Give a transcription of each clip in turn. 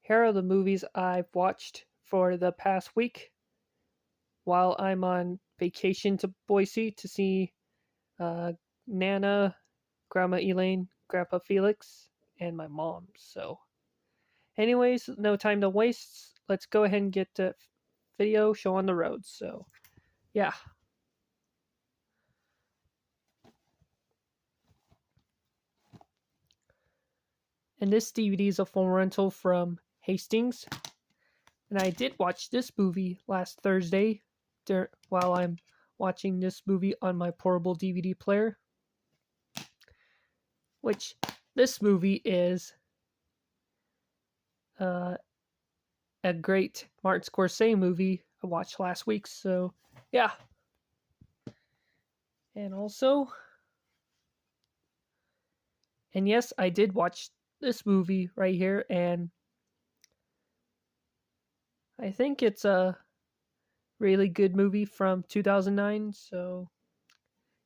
Here are the movies I've watched for the past week while I'm on vacation to Boise to see uh, Nana, Grandma Elaine, Grandpa Felix, and my mom. So, anyways, no time to waste. Let's go ahead and get the video show on the road. So, yeah. And this DVD is a full rental from Hastings. And I did watch this movie last Thursday while I'm watching this movie on my portable DVD player. Which this movie is uh, a great Martin Scorsese movie I watched last week. So, yeah. And yes, I did watch this movie right here, and I think it's a really good movie from 2009. So,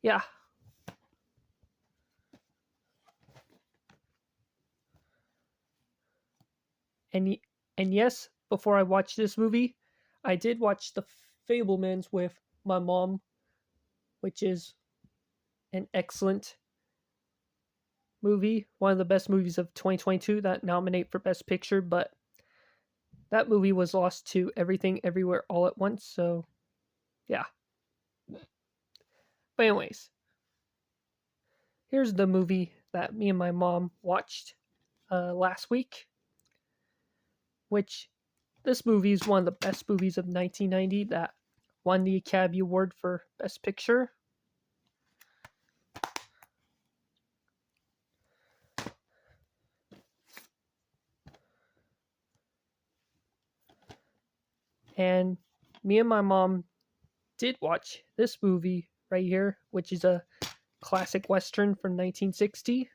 yeah. And and yes, before I watched this movie, I did watch The Fablemans with my mom, which is an excellent movie, one of the best movies of 2022 that nominate for Best Picture, but that movie was lost to Everything Everywhere All at Once, so yeah. But anyways, here's the movie that me and my mom watched last week, which this movie is one of the best movies of 1990 that won the Academy Award for Best Picture. And me and my mom did watch this movie right here, which is a classic Western from 1960.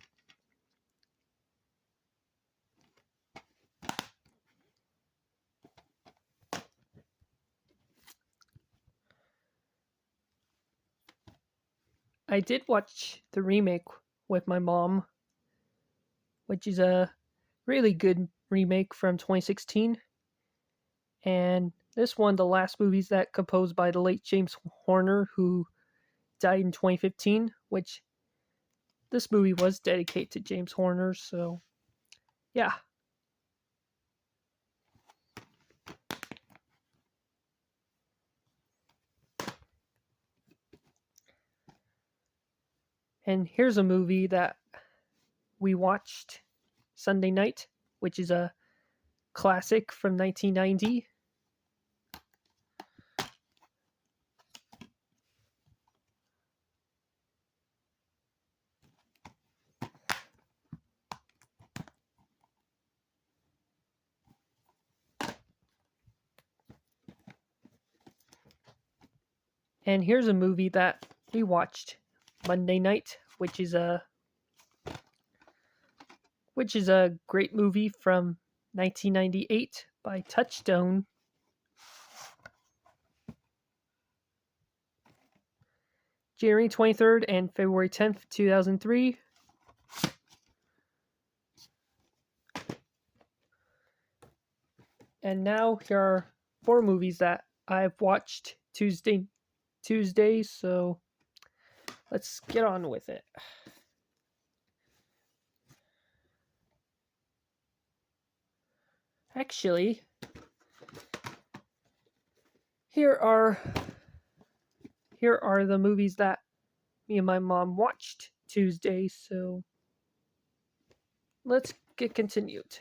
I did watch the remake with my mom, which is a really good remake from 2016. And this one, the last movies that composed by the late James Horner, who died in 2015, which this movie was dedicated to James Horner, so yeah. And here's a movie that we watched Sunday night, which is a classic from 1990. And here's a movie that we watched Monday night, which is a great movie from 1998 by Touchstone. January 23rd and February 10th, 2003. And now here are 4 movies that I've watched Tuesday, so let's get on with it. Actually, here are the movies that me and my mom watched Tuesday, so let's get continued.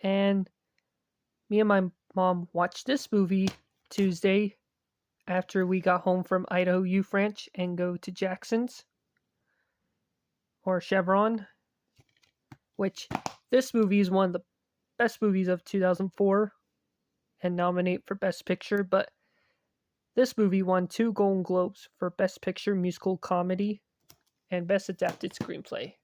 And me and my mom watched this movie Tuesday after we got home from Idaho Youth Ranch and go to Jackson's or Chevron, which this movie is one of the best movies of 2004 and nominate for Best Picture, but this movie won 2 Golden Globes for Best Picture Musical Comedy and Best Adapted Screenplay.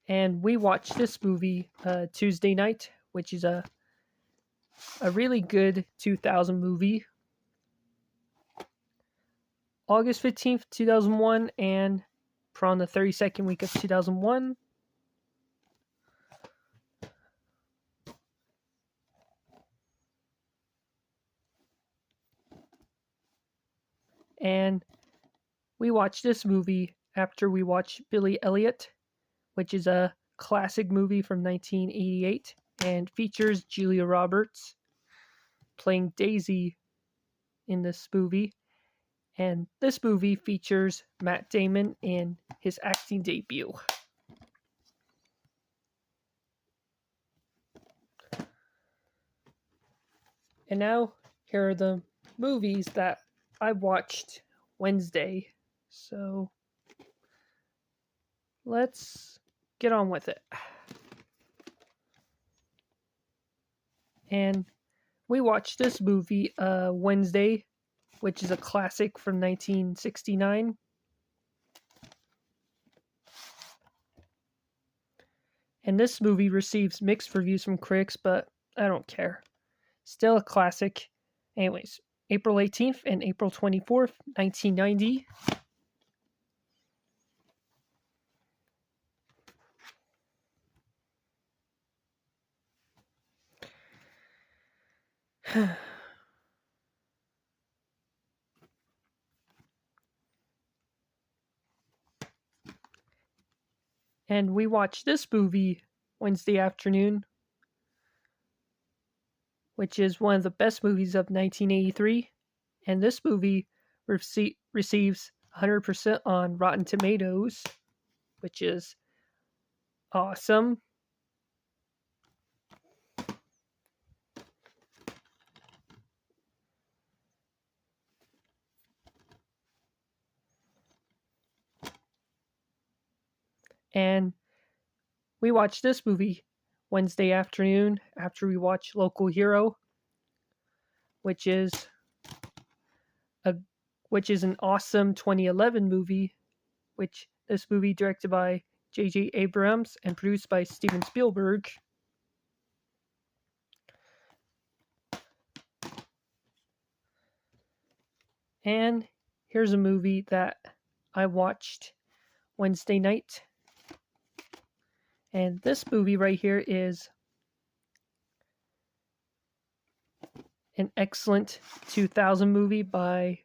And we watched this movie Tuesday night, which is a really good 2000 movie August 15th, 2001, and on the 32nd week of 2001. And we watched this movie after we watched Billy Elliot, which is a classic movie from 1988 and features Julia Roberts playing Daisy in this movie. And this movie features Matt Damon in his acting debut. And now, here are the movies that I watched Wednesday. So, let's get on with it. And we watched this movie Wednesday, which is a classic from 1969. And this movie receives mixed reviews from critics, but I don't care. Still a classic. Anyways, April 18th and April 24th, 1990. And we watched this movie Wednesday afternoon, which is one of the best movies of 1983. And this movie receives 100% on Rotten Tomatoes, which is awesome. And we watched this movie Wednesday afternoon after we watched Local Hero, which is an awesome 2011 movie, which this movie directed by J.J. Abrams and produced by Steven Spielberg. And here's a movie that I watched Wednesday night. And this movie right here is an excellent 2000 movie by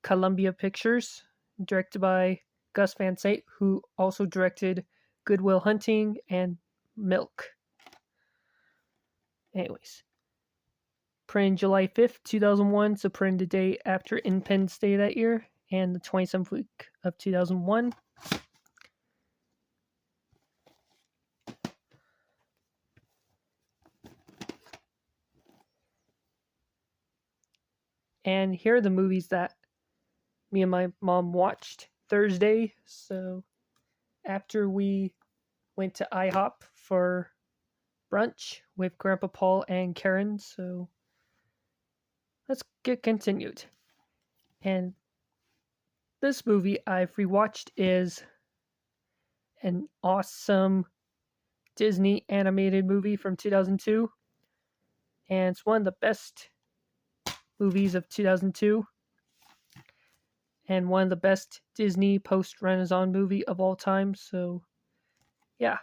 Columbia Pictures, directed by Gus Van Sant, who also directed Good Will Hunting and Milk. Anyways, premiered July 5th, 2001, so premiered the day after Independence Day that year, and the 27th week of 2001. And here are the movies that me and my mom watched Thursday. So after we went to IHOP for brunch with Grandpa Paul and Karen, so let's get continued. And this movie I've rewatched is an awesome Disney animated movie from 2002. And it's one of the best movies of 2002. And one of the best Disney post-Renaissance movie of all time. So, yeah.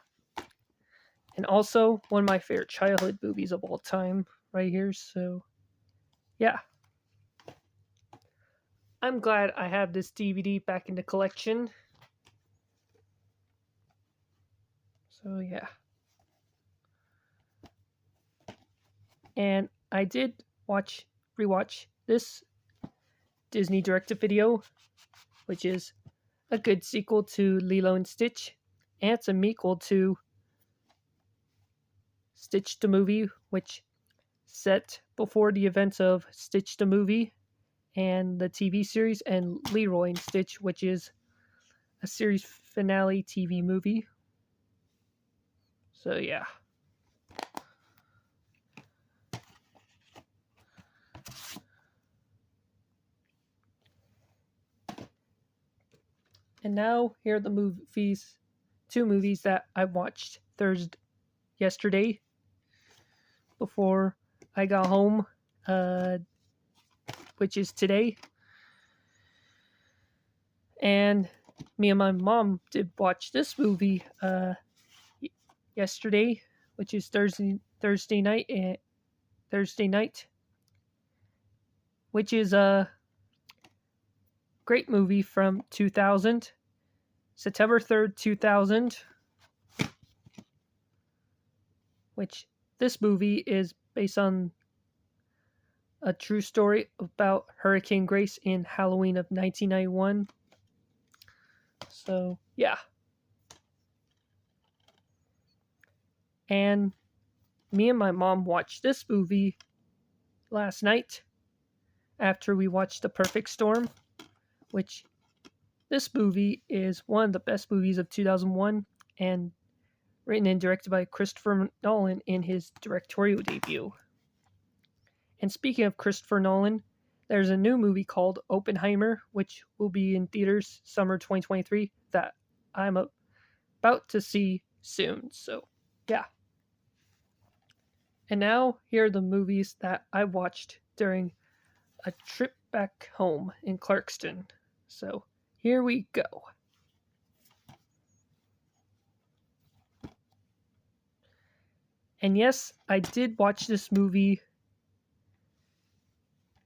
And also one of my favorite childhood movies of all time right here. So, yeah. I'm glad I have this DVD back in the collection. So, yeah. And I did rewatch this Disney direct-to-video, which is a good sequel to Lilo and Stitch, and it's a sequel to Stitch the Movie, which set before the events of Stitch the Movie and the TV series, and Leroy and Stitch, which is a series finale TV movie. So yeah. And now here are the two movies that I watched yesterday before I got home, which is today. And me and my mom did watch this movie yesterday, which is Thursday night, which is a great movie from 2000, September 3rd, 2000, which this movie is based on a true story about Hurricane Grace in Halloween of 1991. So, yeah. And me and my mom watched this movie last night after we watched The Perfect Storm, which this movie is one of the best movies of 2001 and written and directed by Christopher Nolan in his directorial debut. And speaking of Christopher Nolan, there's a new movie called Oppenheimer, which will be in theaters summer 2023 that I'm about to see soon. So, yeah. And now, here are the movies that I watched during a trip back home in Clarkston. So, here we go. And yes, I did watch this movie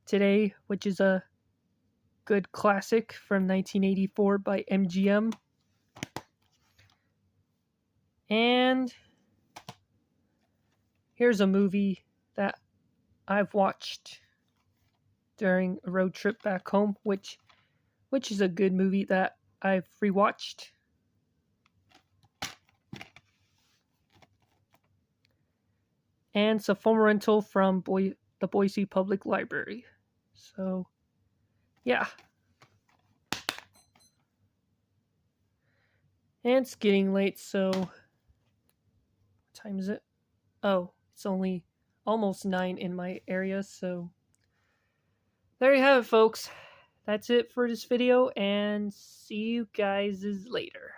today, which is a good classic from 1984 by MGM. And here's a movie that I've watched during a road trip back home, which is a good movie that I've rewatched. And it's a film rental from the Boise Public Library. So, yeah. And it's getting late, so what time is it? Oh, it's only almost 9 in my area, so there you have it, folks. That's it for this video, and see you guys later.